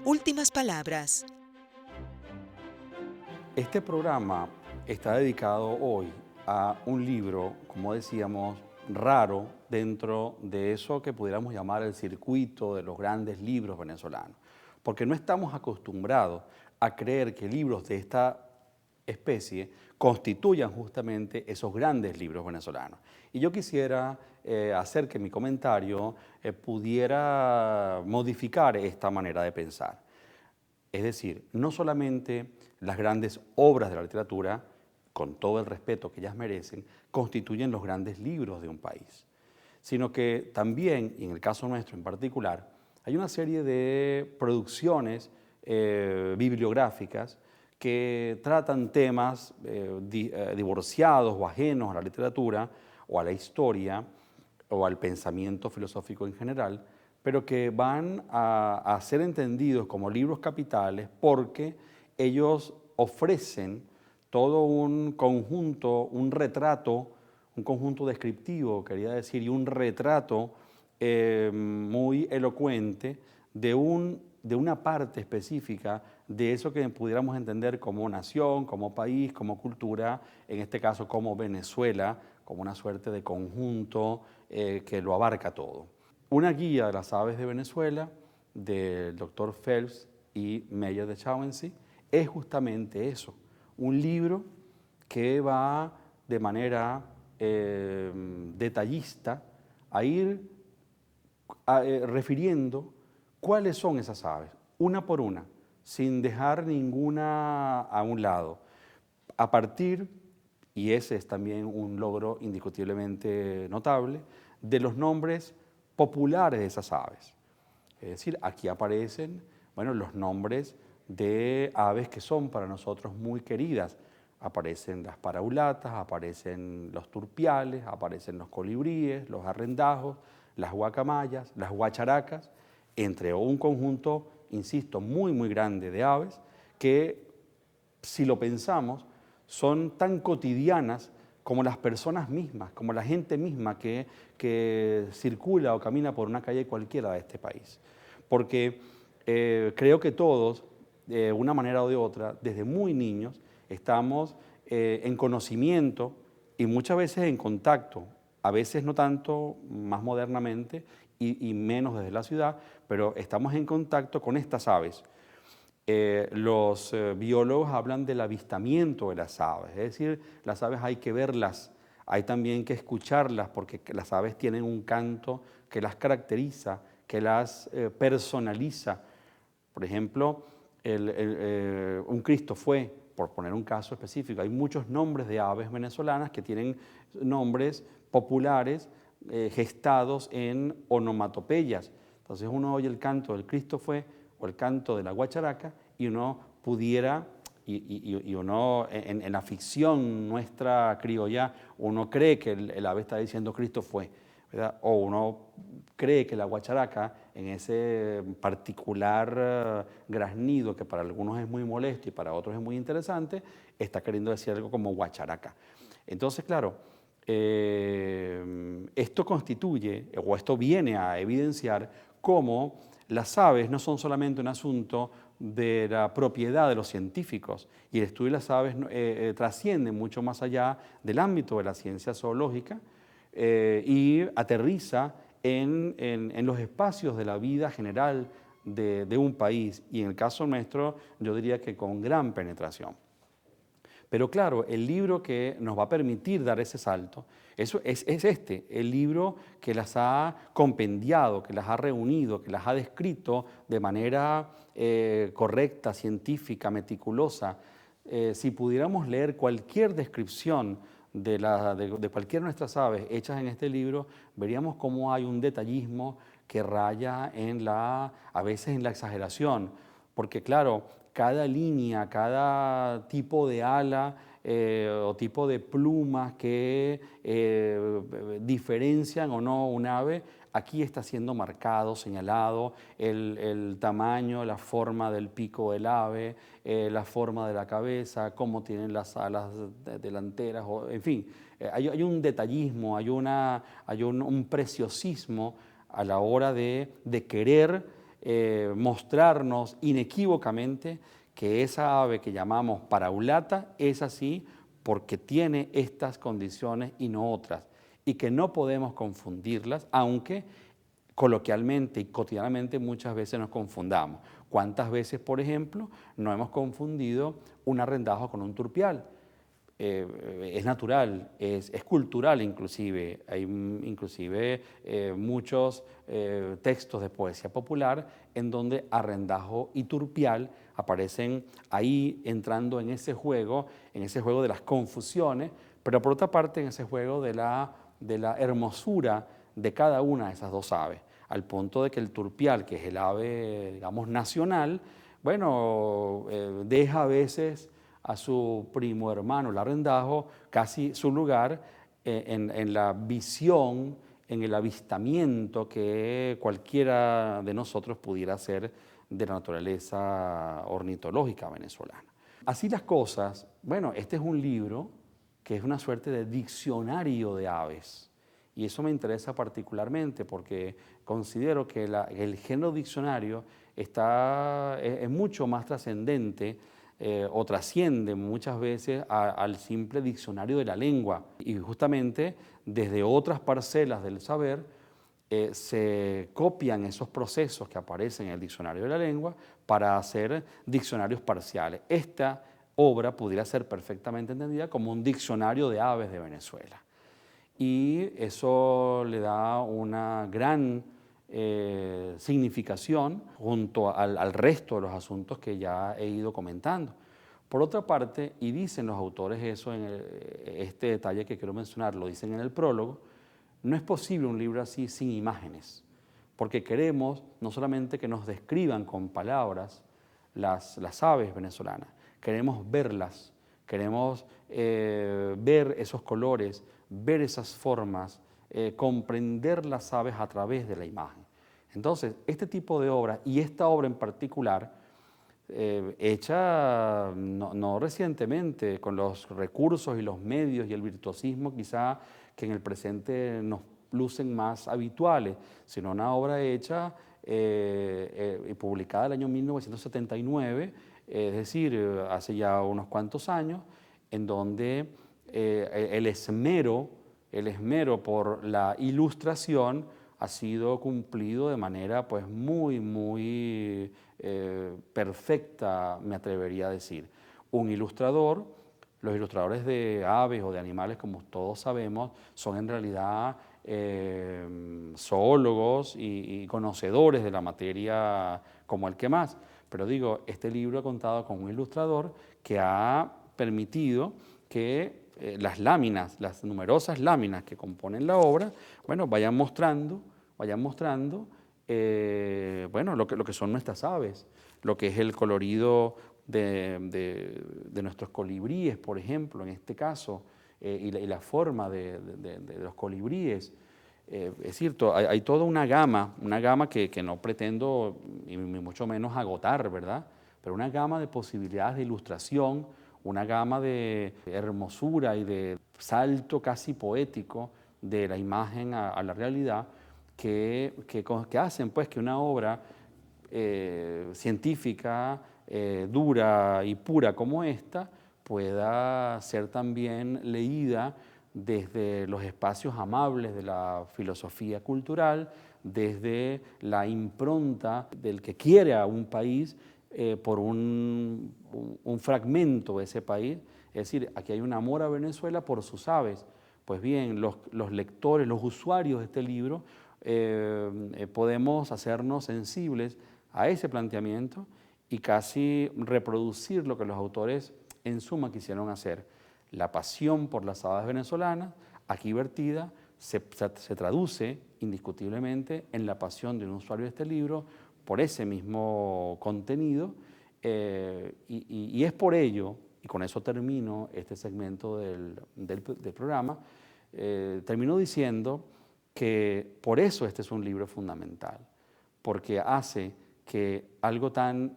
Últimas palabras. Este programa está dedicado hoy a un libro, como decíamos, raro dentro de eso que pudiéramos llamar el circuito de los grandes libros venezolanos, porque no estamos acostumbrados a creer que libros de esta especie constituyan justamente esos grandes libros venezolanos. Y yo quisiera hacer que mi comentario pudiera modificar esta manera de pensar. Es decir, no solamente las grandes obras de la literatura, con todo el respeto que ellas merecen, constituyen los grandes libros de un país, sino que también, y en el caso nuestro en particular, hay una serie de producciones bibliográficas que tratan temas divorciados o ajenos a la literatura o a la historia o al pensamiento filosófico en general, pero que van a ser entendidos como libros capitales porque ellos ofrecen todo un conjunto, un retrato, un conjunto descriptivo, quería decir, y un retrato muy elocuente de una parte específica de eso que pudiéramos entender como nación, como país, como cultura, en este caso como Venezuela, como una suerte de conjunto que lo abarca todo. Una guía de las aves de Venezuela, del doctor Phelps y Meyer de Chauncey, es justamente eso, un libro que va de manera detallista a ir refiriendo cuáles son esas aves, una por una, sin dejar ninguna a un lado, a partir, y ese es también un logro indiscutiblemente notable, de los nombres populares de esas aves. Es decir, aquí aparecen, bueno, los nombres de aves que son para nosotros muy queridas. Aparecen las paraulatas, aparecen los turpiales, aparecen los colibríes, los arrendajos, las guacamayas, las guacharacas, entre un conjunto, insisto, muy grande de aves que, si lo pensamos, son tan cotidianas como las personas mismas, como la gente misma que circula o camina por una calle cualquiera de este país. Porque creo que todos, de una manera o de otra, desde muy niños, estamos en conocimiento y muchas veces en contacto, a veces no tanto más modernamente y menos desde la ciudad, pero estamos en contacto con estas aves. Los biólogos hablan del avistamiento de las aves, es decir, las aves hay que verlas, hay también que escucharlas porque las aves tienen un canto que las caracteriza, que las personaliza. Por ejemplo, un Cristo fue, por poner un caso específico, hay muchos nombres de aves venezolanas que tienen nombres populares gestados en onomatopeyas. Entonces uno oye el canto del Cristo fue o el canto de la guacharaca y uno pudiera, y uno en la ficción nuestra criolla, uno cree que el ave está diciendo Cristo fue, ¿verdad? O uno cree que la guacharaca, en ese particular graznido que para algunos es muy molesto y para otros es muy interesante, está queriendo decir algo como guacharaca. Entonces, claro, esto constituye, o esto viene a evidenciar cómo las aves no son solamente un asunto de la propiedad de los científicos, y el estudio de las aves trasciende mucho más allá del ámbito de la ciencia zoológica y aterriza en los espacios de la vida general de un país, y en el caso nuestro yo diría que con gran penetración. Pero claro, el libro que nos va a permitir dar ese salto es este, el libro que las ha compendiado, que las ha reunido, que las ha descrito de manera correcta, científica, meticulosa. Si pudiéramos leer cualquier descripción de cualquiera de nuestras aves hechas en este libro, veríamos cómo hay un detallismo que raya a veces en la exageración, porque claro, cada línea, cada tipo de ala o tipo de plumas que diferencian o no un ave, aquí está siendo marcado, señalado, el tamaño, la forma del pico del ave, la forma de la cabeza, cómo tienen las alas delanteras, en fin, hay un detallismo, hay un preciosismo a la hora de querer mostrarnos inequívocamente que esa ave que llamamos paraulata es así porque tiene estas condiciones y no otras, y que no podemos confundirlas, aunque coloquialmente y cotidianamente muchas veces nos confundamos. ¿Cuántas veces, por ejemplo, no hemos confundido un arrendajo con un turpial? Es natural, es cultural inclusive. Hay inclusive muchos textos de poesía popular en donde arrendajo y turpial aparecen ahí entrando en ese juego de las confusiones, pero por otra parte en ese juego de la hermosura de cada una de esas dos aves, al punto de que el turpial, que es el ave, digamos, nacional, bueno, deja a veces a su primo hermano, el arrendajo, casi su lugar en la visión, en el avistamiento que cualquiera de nosotros pudiera hacer de la naturaleza ornitológica venezolana. Así las cosas, bueno, este es un libro que es una suerte de diccionario de aves. Y eso me interesa particularmente porque considero que el género diccionario es mucho más trascendente o trasciende muchas veces al simple diccionario de la lengua. Y justamente desde otras parcelas del saber se copian esos procesos que aparecen en el diccionario de la lengua para hacer diccionarios parciales. Esta obra pudiera ser perfectamente entendida como un diccionario de aves de Venezuela. Y eso le da una gran significación junto al resto de los asuntos que ya he ido comentando. Por otra parte, y dicen los autores eso en este detalle que quiero mencionar, lo dicen en el prólogo, no es posible un libro así sin imágenes, porque queremos no solamente que nos describan con palabras las aves venezolanas, queremos verlas, queremos ver esos colores, ver esas formas, comprender las aves a través de la imagen. Entonces, este tipo de obra y esta obra en particular, hecha no recientemente, con los recursos y los medios y el virtuosismo quizá que en el presente nos lucen más habituales, sino una obra hecha y publicada el año 1979, es decir, hace ya unos cuantos años, en donde el esmero por la ilustración ha sido cumplido de manera pues muy perfecta, me atrevería a decir. Un ilustrador, los ilustradores de aves o de animales, como todos sabemos, son en realidad zoólogos y conocedores de la materia como el que más. Pero digo, este libro ha contado con un ilustrador que ha permitido que las láminas, las numerosas láminas que componen la obra, bueno, vayan mostrando bueno, lo que son nuestras aves, lo que es el colorido de nuestros colibríes, por ejemplo, en este caso, y la forma de los colibríes. Es cierto, hay toda una gama que no pretendo, ni mucho menos agotar, ¿verdad? Pero una gama de posibilidades de ilustración, una gama de hermosura y de salto casi poético de la imagen a la realidad que hacen pues que una obra científica, dura y pura como esta pueda ser también leída desde los espacios amables de la filosofía cultural, desde la impronta del que quiere a un país por un fragmento de ese país. Es decir, aquí hay un amor a Venezuela por sus aves. Pues bien, los lectores, los usuarios de este libro, podemos hacernos sensibles a ese planteamiento y casi reproducir lo que los autores en suma quisieron hacer. La pasión por las aves venezolanas, aquí vertida, se traduce indiscutiblemente en la pasión de un usuario de este libro por ese mismo contenido y es por ello, y con eso termino este segmento del programa, termino diciendo que por eso este es un libro fundamental, porque hace que algo tan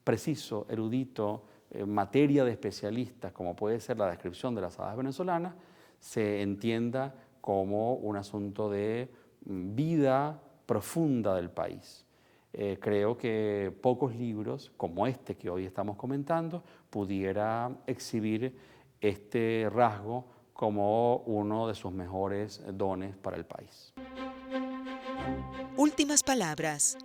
preciso, erudito, materia de especialistas, como puede ser la descripción de las aves venezolanas, se entienda como un asunto de vida profunda del país. Creo que pocos libros como este que hoy estamos comentando pudiera exhibir este rasgo como uno de sus mejores dones para el país. Últimas palabras.